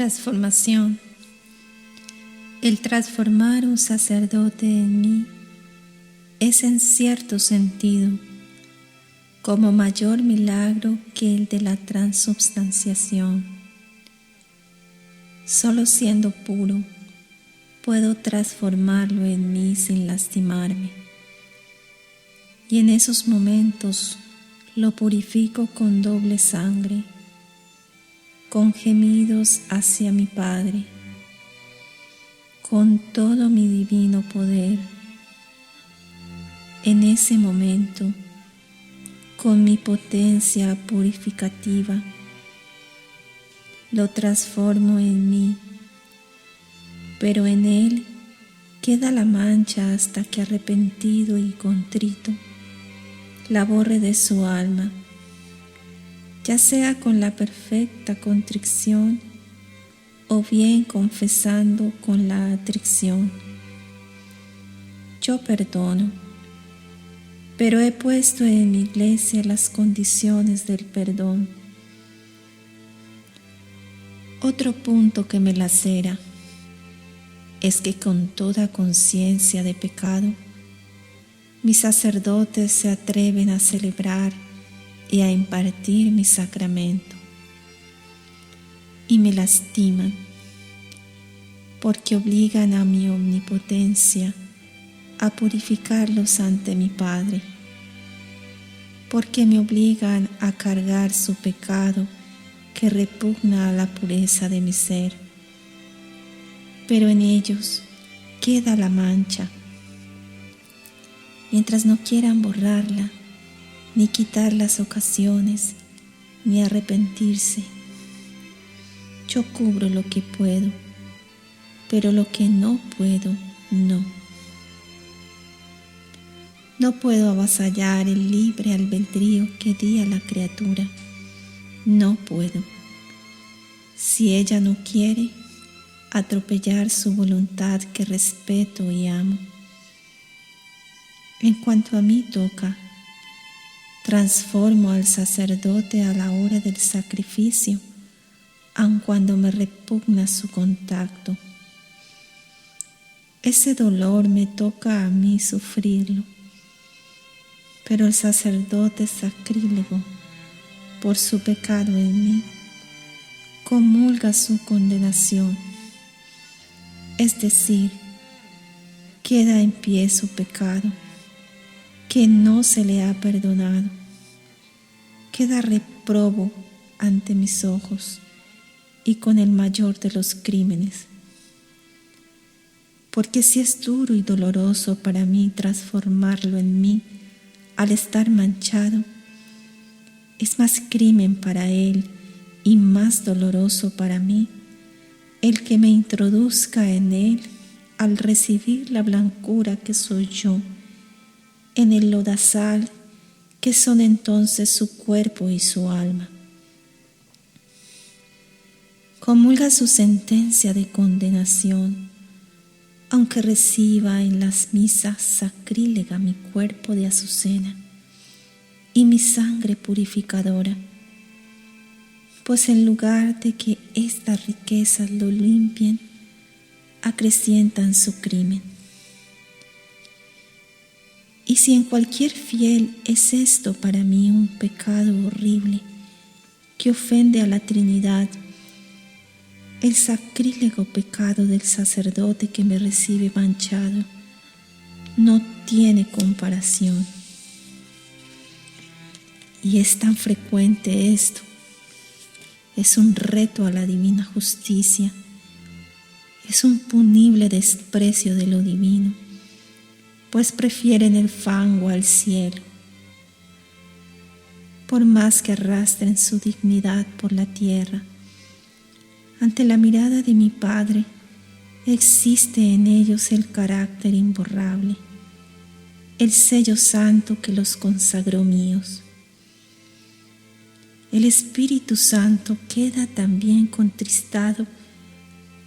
Transformación. El transformar un sacerdote en mí es en cierto sentido como mayor milagro que el de la transubstanciación. Solo siendo puro puedo transformarlo en mí sin lastimarme, y en esos momentos lo purifico con doble sangre, con gemidos hacia mi Padre, con todo mi divino poder. En ese momento, con mi potencia purificativa, lo transformo en mí, pero en él queda la mancha hasta que arrepentido y contrito la borre de su alma, ya sea con la perfecta contrición o bien confesando con la atrición. Yo perdono, pero he puesto en mi iglesia las condiciones del perdón. Otro punto que me lacera es que con toda conciencia de pecado, mis sacerdotes se atreven a celebrar y a impartir mi sacramento, y me lastiman porque obligan a mi omnipotencia a purificarlos ante mi Padre, porque me obligan a cargar su pecado que repugna a la pureza de mi ser, pero en ellos queda la mancha. Mientras no quieran borrarla, ni quitar las ocasiones, ni arrepentirse, yo cubro lo que puedo, pero lo que no puedo, no. No puedo avasallar el libre albedrío que di a la criatura, no puedo. Si ella no quiere, atropellar su voluntad que respeto y amo. En cuanto a mí toca, transformo al sacerdote a la hora del sacrificio, aun cuando me repugna su contacto. Ese dolor me toca a mí sufrirlo, pero el sacerdote sacrílego, por su pecado en mí, comulga su condenación, es decir, queda en pie su pecado, que no se le ha perdonado, queda reprobo ante mis ojos y con el mayor de los crímenes. Porque si es duro y doloroso para mí transformarlo en mí al estar manchado, es más crimen para él y más doloroso para mí el que me introduzca en él al recibir la blancura que soy yo, en el lodazal que son entonces su cuerpo y su alma. Comulga su sentencia de condenación, aunque reciba en las misas sacrílega mi cuerpo de azucena y mi sangre purificadora, pues en lugar de que estas riquezas lo limpien, acrecientan su crimen. Y si en cualquier fiel es esto para mí un pecado horrible que ofende a la Trinidad, el sacrílego pecado del sacerdote que me recibe manchado no tiene comparación. Y es tan frecuente esto, es un reto a la divina justicia, es un punible desprecio de lo divino, pues prefieren el fango al cielo. Por más que arrastren su dignidad por la tierra, ante la mirada de mi Padre existe en ellos el carácter imborrable, el sello santo que los consagró míos. El Espíritu Santo queda también contristado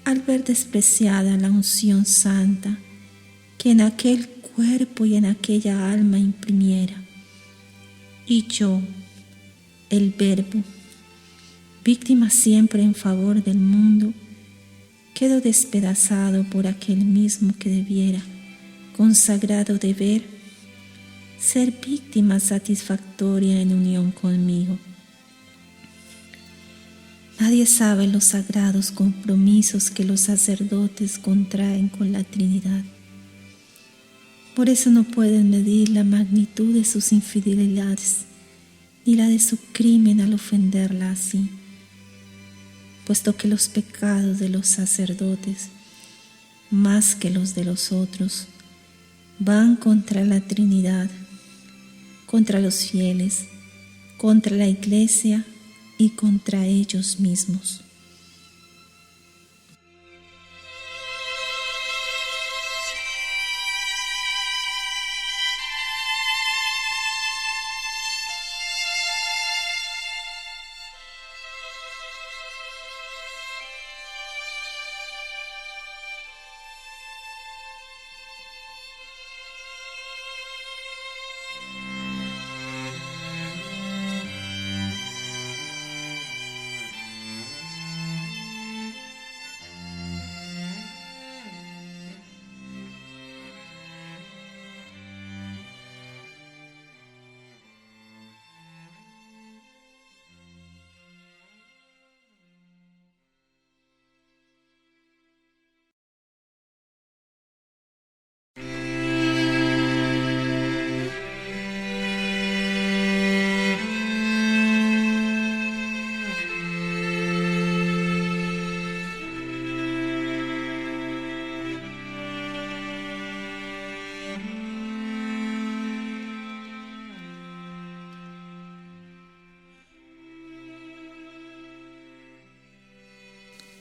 al ver despreciada la unción santa que en aquel cuerpo y en aquella alma imprimiera. Y yo, el Verbo, víctima siempre en favor del mundo, quedo despedazado por aquel mismo que debiera, consagrado deber, ser víctima satisfactoria en unión conmigo. Nadie sabe los sagrados compromisos que los sacerdotes contraen con la Trinidad. Por eso no pueden medir la magnitud de sus infidelidades, ni la de su crimen al ofenderla así, puesto que los pecados de los sacerdotes, más que los de los otros, van contra la Trinidad, contra los fieles, contra la Iglesia y contra ellos mismos.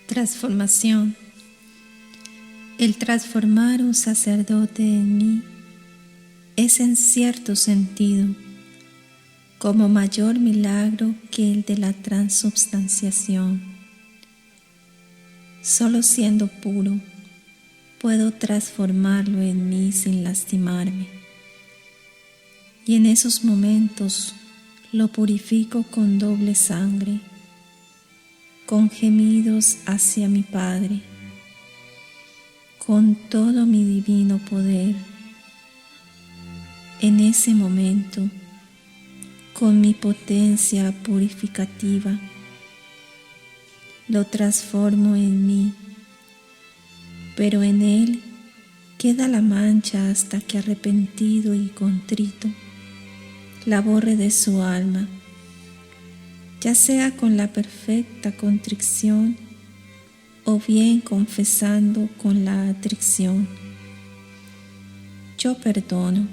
Transformación. El transformar un sacerdote en mí es en cierto sentido como mayor milagro que el de la transubstanciación. Solo siendo puro puedo transformarlo en mí sin lastimarme, y en esos momentos lo purifico con doble sangre, con gemidos hacia mi Padre, con todo mi divino poder. En ese momento, con mi potencia purificativa, lo transformo en mí, pero en él queda la mancha hasta que arrepentido y contrito la borre de su alma, ya sea con la perfecta contrición o bien confesando con la atrición. Yo perdono,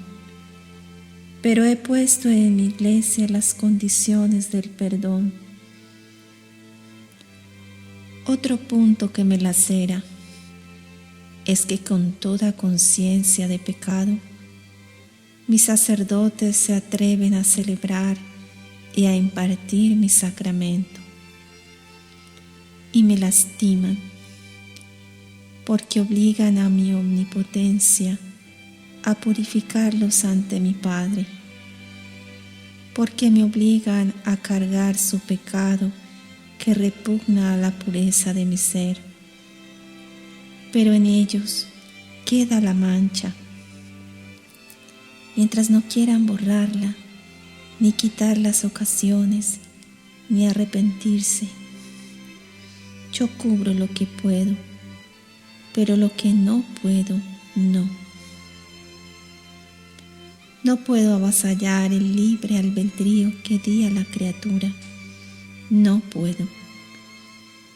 pero he puesto en mi Iglesia las condiciones del perdón. Otro punto que me lacera es que con toda conciencia de pecado, mis sacerdotes se atreven a celebrar y a impartir mi sacramento, y me lastiman porque obligan a mi omnipotencia a purificarlos ante mi Padre, porque me obligan a cargar su pecado que repugna a la pureza de mi ser, pero en ellos queda la mancha. Mientras no quieran borrarla, ni quitar las ocasiones, ni arrepentirse, yo cubro lo que puedo, pero lo que no puedo, no. No puedo avasallar el libre albedrío que di a la criatura, no puedo.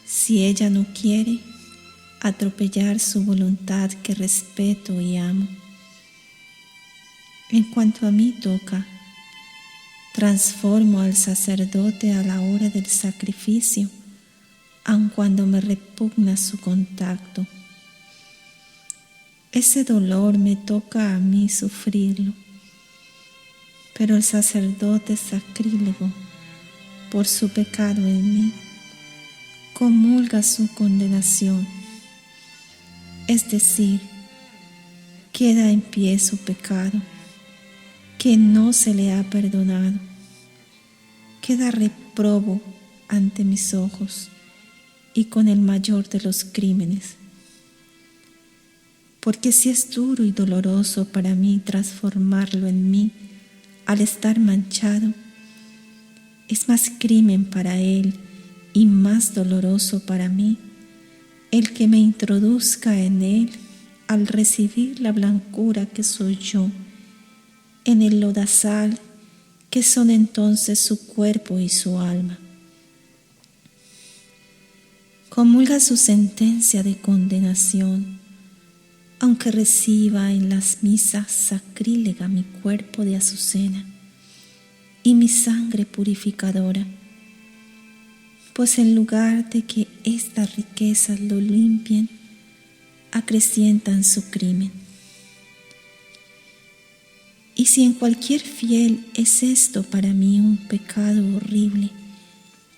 Si ella no quiere, atropellar su voluntad que respeto y amo. En cuanto a mí toca, transformo al sacerdote a la hora del sacrificio, aun cuando me repugna su contacto. Ese dolor me toca a mí sufrirlo, pero el sacerdote sacrílego, por su pecado en mí, comulga su condenación, es decir, queda en pie su pecado, que no se le ha perdonado, queda reprobo ante mis ojos y con el mayor de los crímenes porque si es duro y doloroso para mí transformarlo en mí al estar manchado, es más crimen para Él y más doloroso para mí el que me introduzca en Él al recibir la blancura que soy yo, en el lodazal que son entonces su cuerpo y su alma. Comulga su sentencia de condenación, aunque reciba en las misas sacrílega mi cuerpo de azucena y mi sangre purificadora, pues en lugar de que estas riquezas lo limpien, acrecientan su crimen. Y si en cualquier fiel es esto para mí un pecado horrible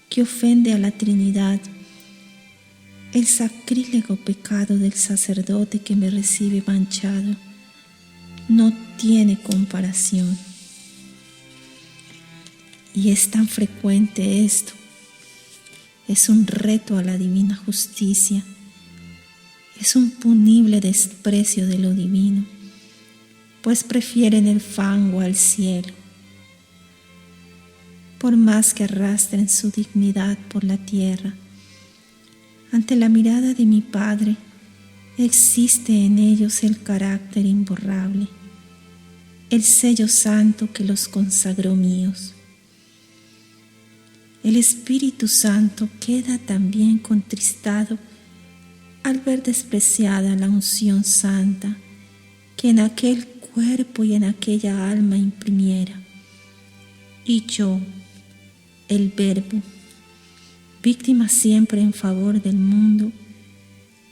que ofende a la Trinidad, el sacrílego pecado del sacerdote que me recibe manchado no tiene comparación. Y es tan frecuente esto, es un reto a la divina justicia, es un punible desprecio de lo divino, pues prefieren el fango al cielo. Por más que arrastren su dignidad por la tierra, ante la mirada de mi Padre existe en ellos el carácter imborrable, el sello santo que los consagró míos. El Espíritu Santo queda también contristado al ver despreciada la unción santa que en aquel cuerpo y en aquella alma imprimiera. Y yo, el Verbo, víctima siempre en favor del mundo,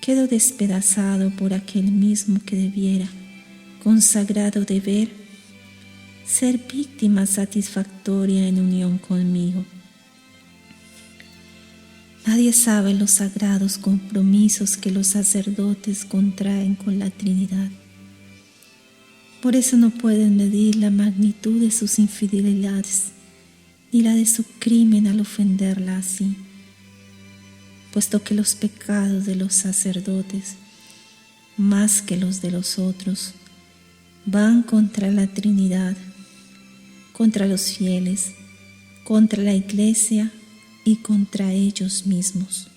quedo despedazado por aquel mismo que debiera, consagrado deber, ser víctima satisfactoria en unión conmigo. Nadie sabe los sagrados compromisos que los sacerdotes contraen con la Trinidad. Por eso no pueden medir la magnitud de sus infidelidades, ni la de su crimen al ofenderla así, puesto que los pecados de los sacerdotes, más que los de los otros, van contra la Trinidad, contra los fieles, contra la Iglesia y contra ellos mismos.